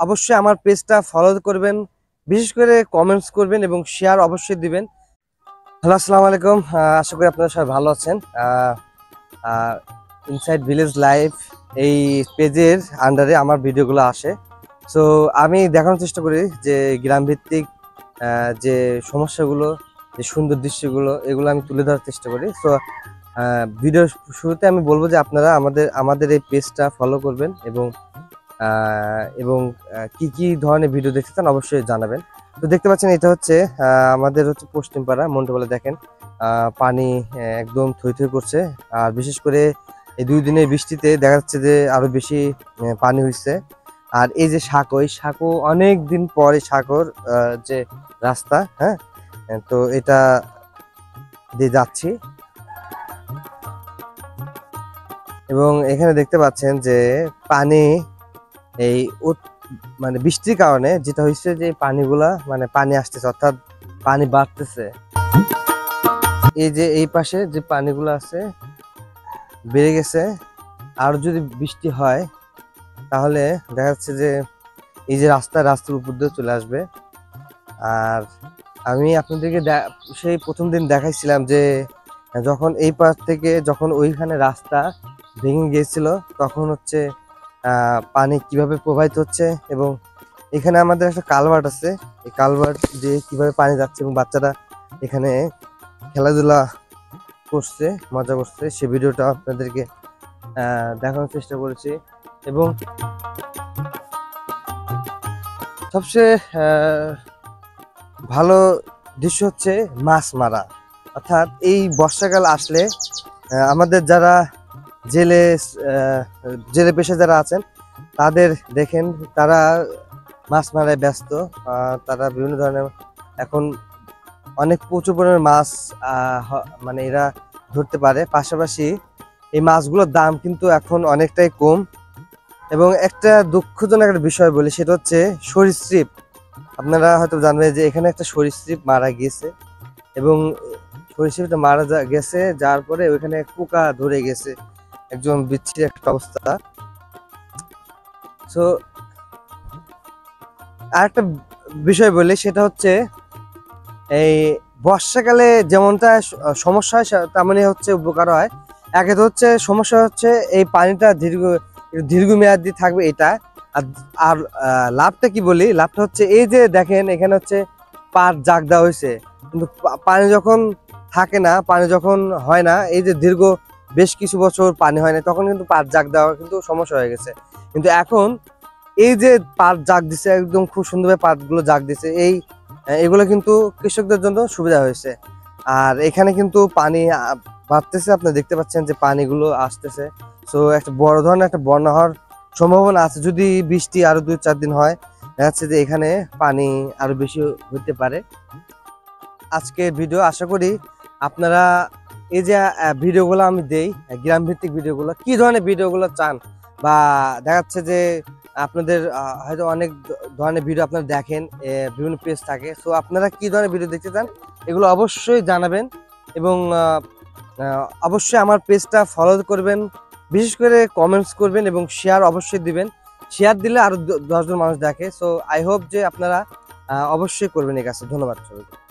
অবশ্যই আমার পেজটা ফলো করবেন, বিশেষ করে কমেন্টস করবেন এবং শেয়ার অবশ্যই দিবেন। হ্যালো, আসসালামু আলাইকুম। আশা করি আপনারা সবাই ভালো আছেন। ইনসাইড ভিলেজ লাইফ এই পেজের আন্ডারে আমার ভিডিওগুলো আসে। সো আমি দেখানোর চেষ্টা করি যে গ্রাম ভিত্তিক যে সমস্যাগুলো, যে সুন্দর দৃশ্যগুলো, এগুলো আমি তুলে ধরার চেষ্টা করি। সো ভিডিও শুরুতে আমি বলবো যে আপনারা আমাদের এই পেজটা ফলো করবেন এবং কি কি ধরনের ভিডিও দেখতে চান অবশ্যই জানাবেন। তো দেখতে পাচ্ছেন এটা হচ্ছে আমাদের হচ্ছে পশ্চিমপাড়া মন্টুপাড়া। দেখেন পানি একদম থই থই করছে। আর বিশেষ করে এই 2 দিনের বৃষ্টিতে দেখা যাচ্ছে যে আরো বেশি পানি হয়েছে। আর এই যে সাঁকো, এই সাঁকো অনেক দিন পরে সাঁকোর যে রাস্তা, হ্যাঁ, তো এটা দিয়ে যাচ্ছি এবং এখানে দেখতে পাচ্ছেন যে পানি এই মানে বৃষ্টির কারণে যেটা হয়েছে যে পানিগুলা মানে পানি আসতেছে, অর্থাৎ পানি বাড়তেছে। এই যে এই পাশে যে পানিগুলো আছে বেড়ে গেছে। আর যদি বৃষ্টি হয় তাহলে দেখা যাচ্ছে যে এই যে রাস্তার উপর দিয়ে চলে আসবে। আর আমি আপনাদেরকে সেই প্রথম দিন দেখাইছিলাম যে যখন এই পাশ থেকে যখন ওইখানে রাস্তা ভেঙে গিয়েছিল তখন হচ্ছে পানি কিভাবে প্রবাহিত হচ্ছে এবং এখানে আমাদের একটা কালভার্ট আছে, এই কালভার্ট দিয়ে কিভাবে পানি যাচ্ছে এবং বাচ্চারা এখানে খেলাধুলা করছে, মজা করছে, সে ভিডিওটা আপনাদেরকে দেখানোর চেষ্টা করেছি। এবং সবচেয়ে ভালো দৃশ্য হচ্ছে মাছ মারা। অর্থাৎ এই বর্ষাকাল আসলে আমাদের যারা জেলে পেশা যারা আছেন তাদের দেখেন তারা মাছ মারায় ব্যস্ত। তারা বিভিন্ন ধরনের এখন অনেক প্রচুর পরিমাণে মাছ মানে এরা ধরতে পারে। পাশাপাশি এই মাছগুলোর দাম কিন্তু এখন অনেকটাই কম। এবং একটা দুঃখজনক একটা বিষয় বলি, সেটা হচ্ছে সরীসৃপ। আপনারা হয়তো জানবেন যে এখানে একটা সরীসৃপ মারা গিয়েছে এবং সরীসৃপটা মারা গেছে, যার পরে ওইখানে পোকা ধরে গেছে, একজন বিচ্ছিরি একটা অবস্থা। সো আর একটা বিষয় বলি, সেটা হচ্ছে এই বর্ষাকালে যেমনটা সমস্যা হয় তেমনই হচ্ছে উপকার হয়। একে তো হচ্ছে সমস্যা হচ্ছে এই পানিটা দীর্ঘমেয়াদী থাকবে এটা। আর লাভটা কি বলি, লাভটা হচ্ছে এই যে দেখেন এখানে হচ্ছে পাট জাগ দেওয়া হয়েছে, কিন্তু পানি যখন থাকে না, পানি যখন হয় না, এই যে বেশ কিছু বছর পানি হয় না, তখন কিন্তু পাট জাগ দেওয়া কিন্তু সমস্যা হয়ে গেছে। কিন্তু এখন এই যে পাট জাগ দিছে, একদম খুব সুন্দরভাবে পাটগুলো জাগ দিছে, এগুলো কিন্তু কৃষকদের জন্য সুবিধা হয়েছে। আর এখানে কিন্তু পানি বাড়তেছে, আপনি দেখতে পাচ্ছেন যে পানিগুলো আসতেছে। সো একটা বড় ধরনের একটা বন্যা হওয়ার সম্ভাবনা আছে যদি বৃষ্টি আরো 2-4 দিন হয়। দেখা যাচ্ছে যে এখানে পানি আরো বেশি হতে পারে। আজকে ভিডিও আশা করি আপনারা এই যে ভিডিওগুলো আমি দেই, গ্রাম ভিত্তিক ভিডিওগুলো, কি ধরনের ভিডিওগুলো চান, বা দেখা যাচ্ছে যে আপনাদের হয়তো অনেক ধরনের ভিডিও আপনারা দেখেন, বিভিন্ন পেজ থাকে। সো আপনারা কি ধরনের ভিডিও দেখতে চান এগুলো অবশ্যই জানাবেন এবং অবশ্যই আমার পেজটা ফলো করবেন, বিশেষ করে কমেন্টস করবেন এবং শেয়ার অবশ্যই দিবেন। শেয়ার দিলে আরো 10 জন মানুষ দেখে। সো আই হোপ যে আপনারা অবশ্যই করবেন এই কাজটা। ধন্যবাদ সবাইকে।